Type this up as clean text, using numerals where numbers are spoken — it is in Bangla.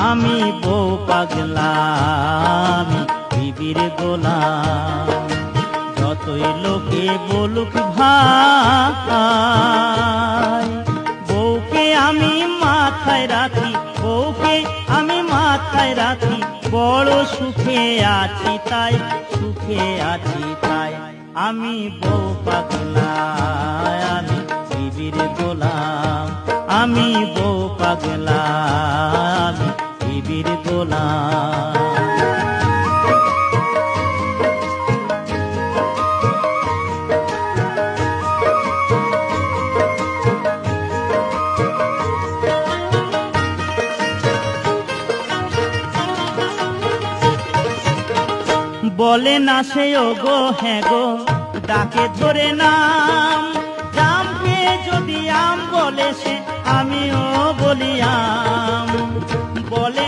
আমি বউ পাগলা, আমি বিবির গোলাম। যতই লোকে বলুক ভাই, বউকে আমি মাথায় রাখি, বউকে আমি মাথায় রাখি। বড় সুখে আছি তাই, সুখে আছি তাই। আমি বউ পাগলা, আমি বিবির গোলাম। আমি বউ পাগলা, আমি বিবির গোলাম। বলে না সে ও গো হ্যাঁ গো, ডাকে ধরে নাম। জামকে যদি আম বলে সে, আমিও বলি আম। বলে